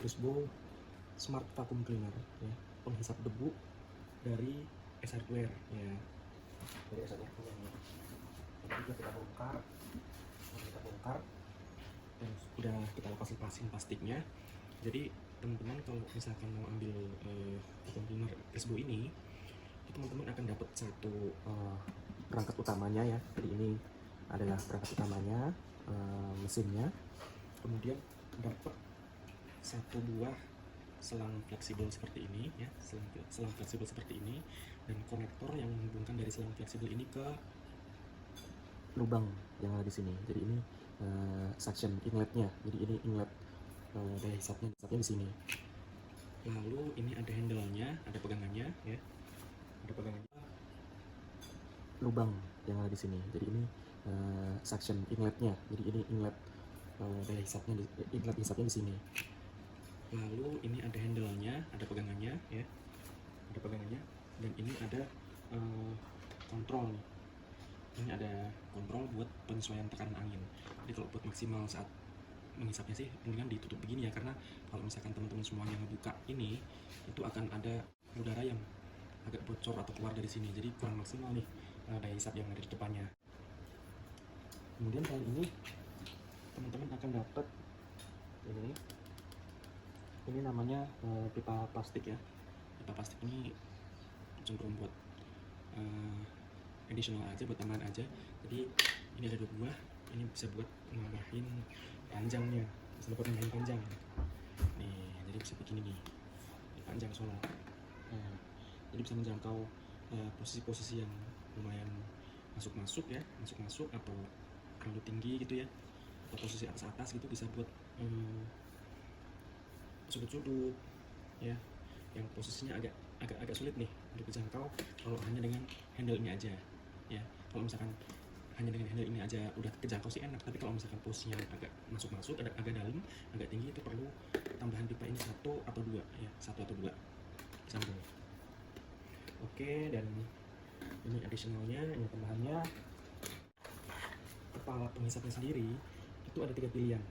Crisbo Smart Vacuum Cleaner ya, penghisap debu dari S Hardware ya, dari S Hardware ini. Jadi kita bongkar dan udah kita lepasin plastiknya. Jadi teman-teman kalau misalkan mau ambil vacuum cleaner Crisbo ini, teman-teman akan dapat satu perangkat utamanya ya. Jadi ini adalah perangkat utamanya, mesinnya. Kemudian dapat satu buah selang fleksibel seperti ini ya, selang fleksibel seperti ini, dan konektor yang menghubungkan dari selang fleksibel ini ke lubang yang ada di sini. Jadi ini suction inletnya. Jadi ini inlet daya hisapnya di sini. Lalu ini ada handle-nya, ada pegangannya ya, ada pegangannya. Lubang yang ada di sini. Jadi ini suction inletnya. Jadi ini inlet daya hisapnya, inlet hisapnya di sini. Lalu ini ada handle-nya, ada pegangannya ya, ada pegangannya, dan ini ada kontrol nih. Ini ada kontrol buat penyesuaian tekanan angin. Jadi kalau buat maksimal saat menghisapnya sih mendingan ditutup begini ya, karena kalau misalkan teman-teman semuanya ngebuka ini, itu akan ada udara yang agak bocor atau keluar dari sini, jadi kurang maksimal nih daya hisap yang ada di depannya. Kemudian kali ini teman-teman akan dapat ini namanya pipa plastik ya. Pipa plastik ini cenderung buat additional aja, buat tambahan aja. Jadi ini ada 2 buah, ini bisa buat nambahin panjangnya, bisa buat nambahin panjang nih. Jadi bisa begini nih, ini panjang soalnya. Jadi bisa menjangkau posisi-posisi yang lumayan masuk ya, masuk atau terlalu tinggi gitu ya, atau posisi atas gitu, bisa buat sudut-sudut ya, yang posisinya agak sulit nih untuk dijangkau kalau hanya dengan handle ini aja ya. Kalau misalkan hanya dengan handle ini aja udah kejangkau sih enak, tapi kalau misalkan posisinya agak masuk agak dalam, agak tinggi, itu perlu tambahan pipa ini 1 atau 2 ya, 1 atau 2 sambung. Oke, dan ini additionalnya, ini tambahannya. Kepala penghisapnya sendiri itu ada 3 pilihan.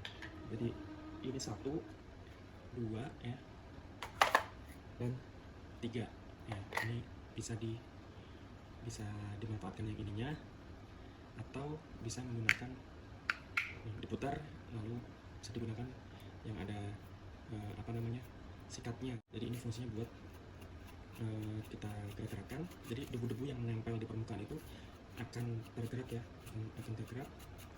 Jadi ini 1, 2 ya, dan 3 ya. Ini bisa dimanfaatkan yang ininya, atau bisa menggunakan diputar, lalu bisa digunakan yang ada sikatnya. Jadi ini fungsinya buat kita gerak-gerakan. Jadi debu-debu yang menempel di permukaan itu akan tergerak ya, akan tergerak,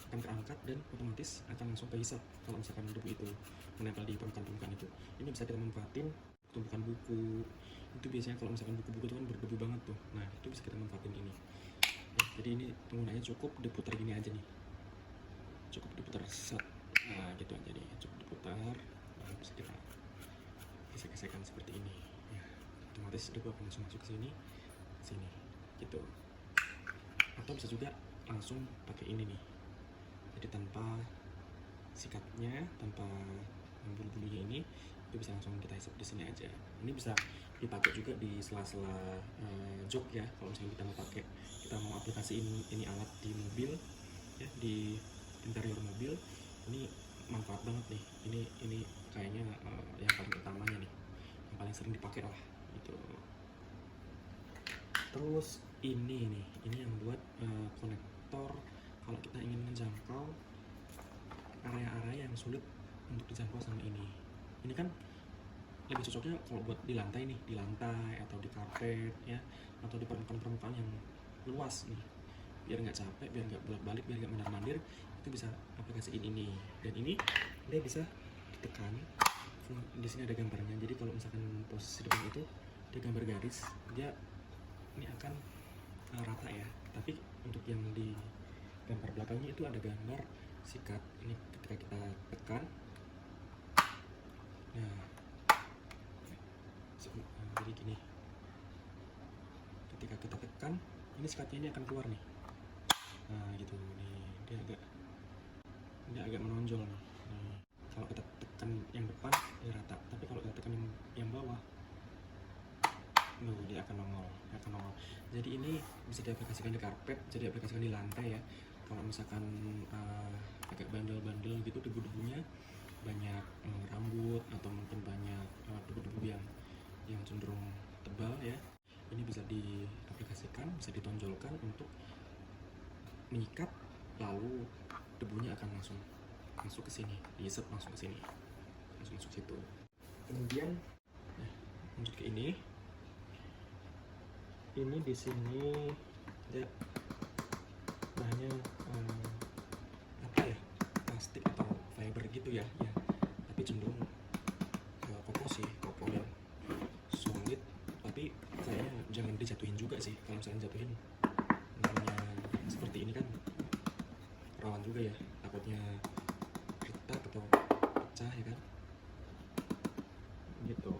akan terangkat, dan otomatis akan langsung kehisap. Kalau misalkan debu itu menempel di permukaan itu, ini bisa kita manfaatin tumpukan buku. Itu biasanya kalau misalkan buku-buku itu kan berdebu banget tuh, nah itu bisa kita manfaatin ini ya. Jadi ini penggunaannya cukup diputar gini aja nih, cukup diputar set, nah gitu aja nih, cukup diputar, nah bisa kita gesek-gesekan seperti ini ya, otomatis debu akan langsung masuk ke sini gitu. Atau bisa juga langsung pakai ini nih, jadi tanpa sikatnya, tanpa bulu-bulunya ini, itu bisa langsung kita hisap di sini aja. Ini bisa dipakai juga di sela-sela jok ya. Kalau misalnya kita mau aplikasiin ini alat di mobil ya, di interior mobil, ini manfaat banget nih. Ini kayaknya yang paling utamanya nih, yang paling sering dipakai lah gitu. Terus ini yang buat konektor kalau kita ingin menjangkau area-area yang sulit untuk dijangkau sama ini. Ini kan lebih cocoknya kalau buat di lantai nih, di lantai atau di karpet ya, atau di permukaan yang luas nih, biar nggak capek, biar nggak bolak-balik, biar nggak mandar-mandir, itu bisa aplikasiin ini. Dan ini dia bisa ditekan, di sini ada gambarnya. Jadi kalau misalkan posisi depan itu dia gambar garis, dia ini akan rata ya. Tapi untuk yang di gambar belakangnya itu ada gambar sikat. Ini ketika kita tekan, nah jadi gini, ketika kita tekan ini sikatnya ini akan keluar nih, nah gitu nih, dia agak menonjol nih. Kalau kita tekan yang depan dia rata, tapi kalau kita tekan yang bawah, dia akan nongol. Jadi ini bisa diaplikasikan di karpet, bisa diaplikasikan di lantai ya. Kalau misalkan agak bandel-bandel gitu debu-debunya, banyak rambut atau mungkin banyak digunakan untuk mengikat, lalu debunya akan langsung masuk ke sini, diisep langsung ke sini, langsung masuk situ. Kemudian lanjut ke ini di sini ada bahannya apa ya, plastik atau fiber gitu ya, tapi cenderung kokoh sih, kokoh yang solid, tapi kayaknya jangan dijatuhin juga sih. Kalau misalnya jatuhin namanya seperti ini kan rawan juga ya, takutnya retak atau pecah ya kan, gitu.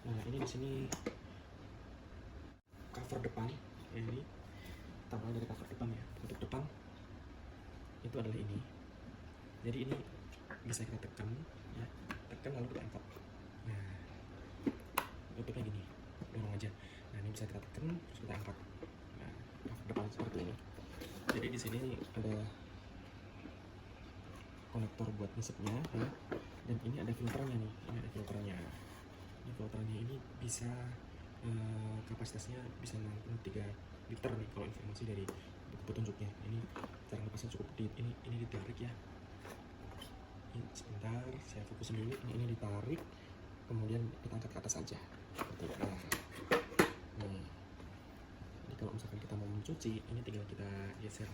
Nah ini di sini cover depan ya, ini tambahan dari cover depan ya. Untuk depan itu adalah ini, jadi ini bisa kita tekan ya, tekan lalu kita angkat. Nah tutupnya gini, dorong aja. Nah ini bisa kita tekan terus kita angkat. Nah cover depan seperti ini. Jadi di sini ada konektor buat ngisepnya ya. Dan ini ada filternya nih, ini ada filternya. Ini filternya ini bisa kapasitasnya bisa menampung 3 liter nih kalau informasi dari buku petunjuknya. Ini cara lepasnya cukup ini ditarik ya. Ini sebentar saya fokusin dulu. Ini ditarik, kemudian kita angkat ke atas aja. Seperti itu. Nih. Jadi kalau misalkan kita mau mencuci, ini tinggal kita geser,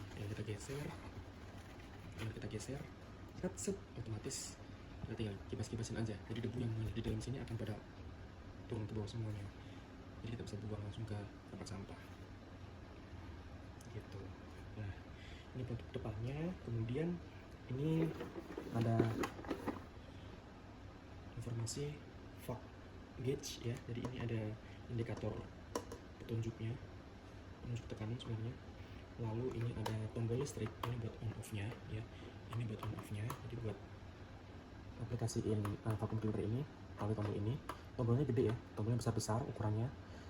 set otomatis kita tinggal kibas-kibasin aja. Jadi debu yang di dalam sini akan pada turun ke bawah semuanya. Jadi kita bisa buang langsung ke tempat sampah. Gitu. Nah, ini bentuk depannya. Kemudian ini ada informasi fog gauge ya. Jadi ini ada indikator petunjuknya, petunjuk tekanan sebenarnya. Lalu ini ada tombol listrik, ini buat on off-nya ya. Ini buat on off-nya. Jadi buat aplikasiin vacuum cleaner ini melalui tombol ini. Tombolnya gede ya, tombolnya besar-besar ukurannya.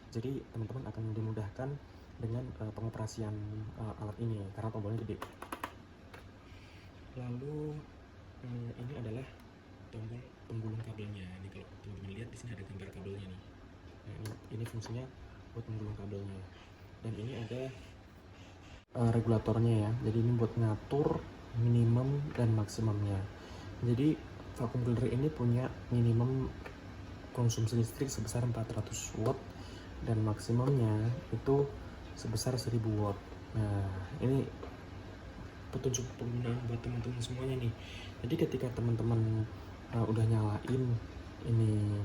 Jadi teman-teman akan dimudahkan dengan pengoperasian alat ini karena tombolnya gede. Lalu ini adalah tombol penggulung kabelnya. Ini kalau teman-teman lihat di sini ada gambar kabelnya nih. Nah, ini fungsinya buat penggulung kabelnya. Dan ini ada regulatornya ya. Jadi ini buat ngatur minimum dan maksimumnya. Jadi vacuum cleaner ini punya minimum konsumsi listrik sebesar 400 watt dan maksimumnya itu sebesar 1000 watt. Nah, ini petunjuk penggunaan buat teman-teman semuanya nih. Jadi ketika teman-teman udah nyalain ini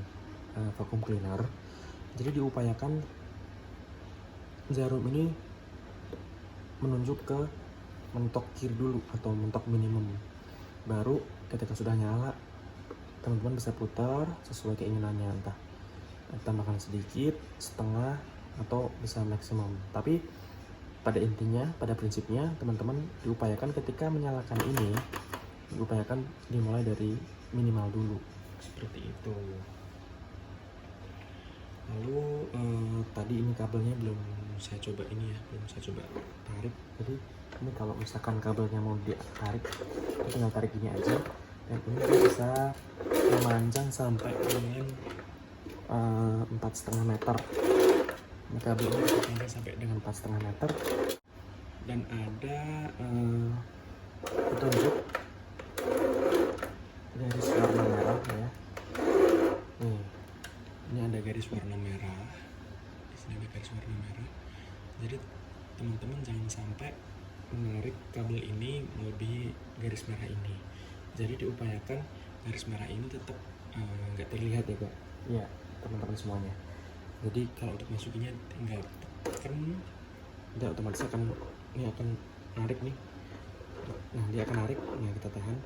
vacuum cleaner, jadi diupayakan jarum ini menunjuk ke mentok kiri dulu atau mentok minimum. Baru ketika sudah nyala, teman-teman bisa putar sesuai keinginannya, entah tambahkan sedikit, setengah, atau bisa maksimum. Tapi pada intinya, pada prinsipnya, teman-teman diupayakan ketika menyalakan ini, diupayakan dimulai dari minimal dulu, seperti itu. Lalu tadi ini kabelnya belum saya coba tarik. Jadi ini kalau misalkan kabelnya mau ditarik, tinggal tarik gini aja. Dan ini bisa memanjang sampai dengan 4,5 meter. Ini kabel ini bisa panjang sampai dengan 4,5 meter. Dan ada petunjuk garis warna merah ya. Nih, ini ada garis warna merah. Di sini ada garis warna merah. Jadi teman-teman jangan sampai menarik kabel ini melebihi garis merah ini. Jadi diupayakan garis merah ini tetap nggak terlihat ya Pak. Iya, teman-teman semuanya. Jadi kalau untuk masukinnya tinggal tekan, dia otomatis akan narik nih. Nah dia akan narik, nah kita tahan,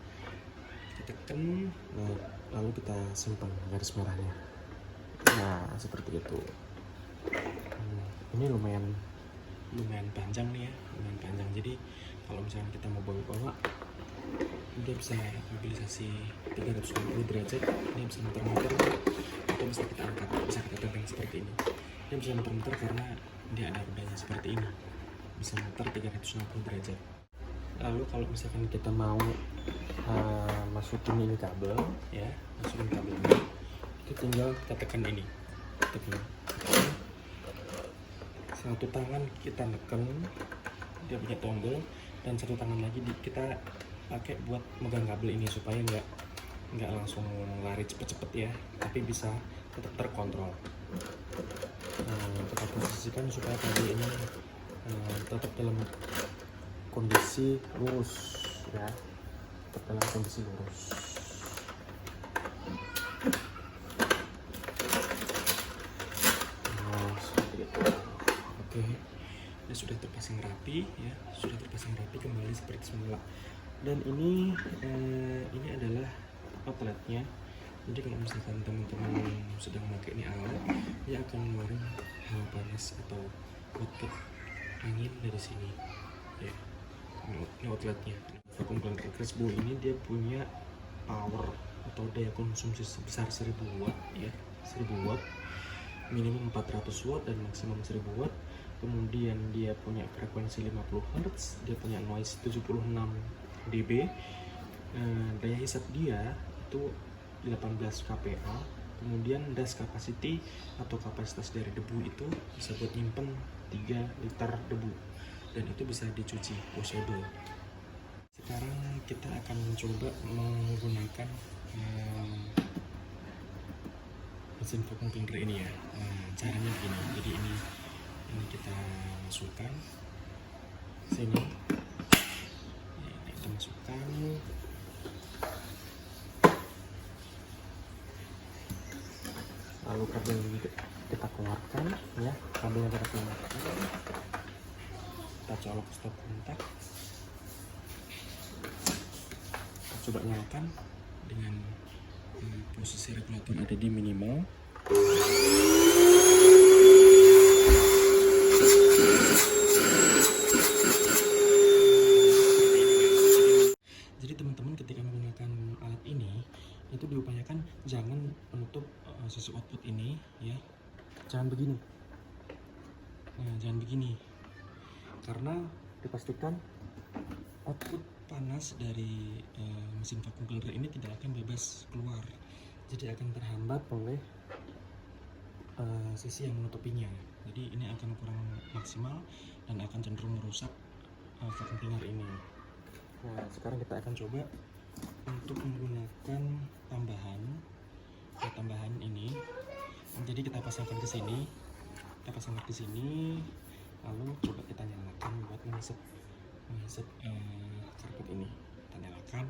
kita tekan, nah, lalu kita simpan garis merahnya. Nah seperti itu. Ini lumayan panjang nih ya, lumayan panjang. Jadi kalau misalnya kita mau bawa dia bisa mobilisasi 360 derajat. Ini bisa muter-muter atau bisa kita angkat, bisa kita tenteng seperti ini. Dia bisa muter-muter karena dia ada rodanya seperti ini, bisa muter 360 derajat. Lalu kalau misalkan kita mau masukin ini kabel ya, masukin kabel ini, kita tinggal kita tekan ini, tekan Satu tangan kita neken, dia punya tombol, dan satu tangan lagi kita pakai buat megang kabel ini supaya nggak langsung lari cepet-cepet ya, tapi bisa tetap terkontrol. Kita posisikan supaya kabel ini tetap dalam kondisi lurus ya, tetap dalam kondisi lurus. Seperti itu. Oke, ya sudah terpasang rapi ya, sudah terpasang rapi kembali seperti semula. Dan ini adalah outletnya. Jadi kalau misalkan teman-teman sedang memakai ini alat, dia akan mengeluarkan hawa panas atau output angin dari sini ya. Ini outletnya. Vacuum cleaner Crespo ini dia punya power atau daya konsumsi sebesar 1000 watt ya, 1000 watt, minimum 400 watt dan maksimum 1000 watt. Kemudian dia punya frekuensi 50 Hz, dia punya noise 76 dB, daya hisap dia itu 18 kPa. Kemudian dust capacity atau kapasitas dari debu itu bisa buat nyimpen 3 liter debu, dan itu bisa dicuci washable. Sekarang kita akan mencoba menggunakan mesin vacuum cleaner ini ya. Caranya begini, jadi ini kita masukkan sini, ini kita masukkan, lalu kabel kita keluarkan ya, kabelnya kita keluarkan, kita colok stop kontak, kita coba nyalakan dengan posisi regulator ada di minimal. Jadi teman-teman ketika menggunakan alat ini itu diupayakan jangan menutup sisi output ini ya, jangan begini. Nah, jangan begini, karena dipastikan output panas dari mesin vacuum cleaner ini tidak akan bebas keluar, jadi akan terhambat oleh sisi yang menutupinya. Jadi ini akan kurang maksimal dan akan cenderung merusak vacuum cleaner ini. Nah, sekarang kita akan coba untuk menggunakan tambahan ini. Jadi kita pasangkan ke sini, lalu coba kita nyalakan buat menghisap karpet ini. Kita nyalakan.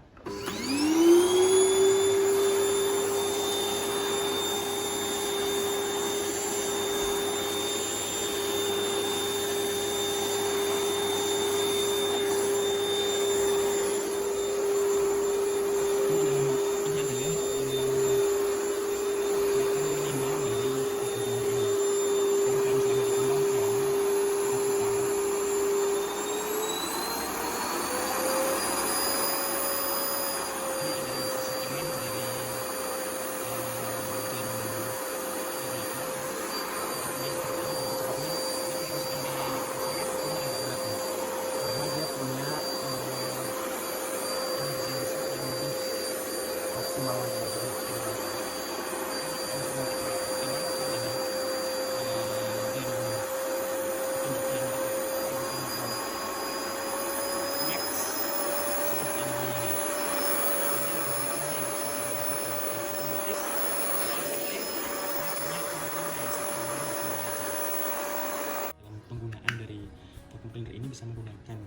Bisa menggunakan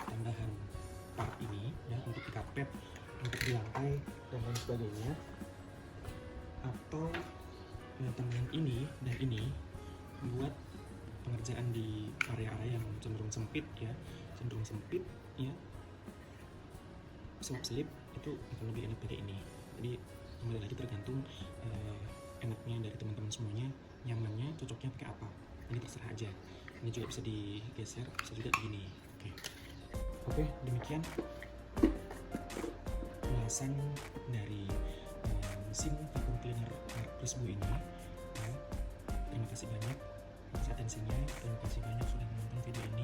tambahan part ini ya untuk di karpet, untuk di lantai dan lain sebagainya, atau tambahan ini dan ini buat pengerjaan di area-area yang cenderung sempit ya, selip-selip itu akan lebih enak pakai ini. Jadi kembali lagi tergantung enaknya dari teman-teman semuanya, nyamannya, cocoknya pakai apa, ini terserah aja. Ini juga bisa digeser, bisa juga begini. Oke, demikian ulasan dari mesin vacuum cleaner merek Crespo ini. Terima kasih banyak atas atensinya. Terima kasih banyak sudah menonton video ini.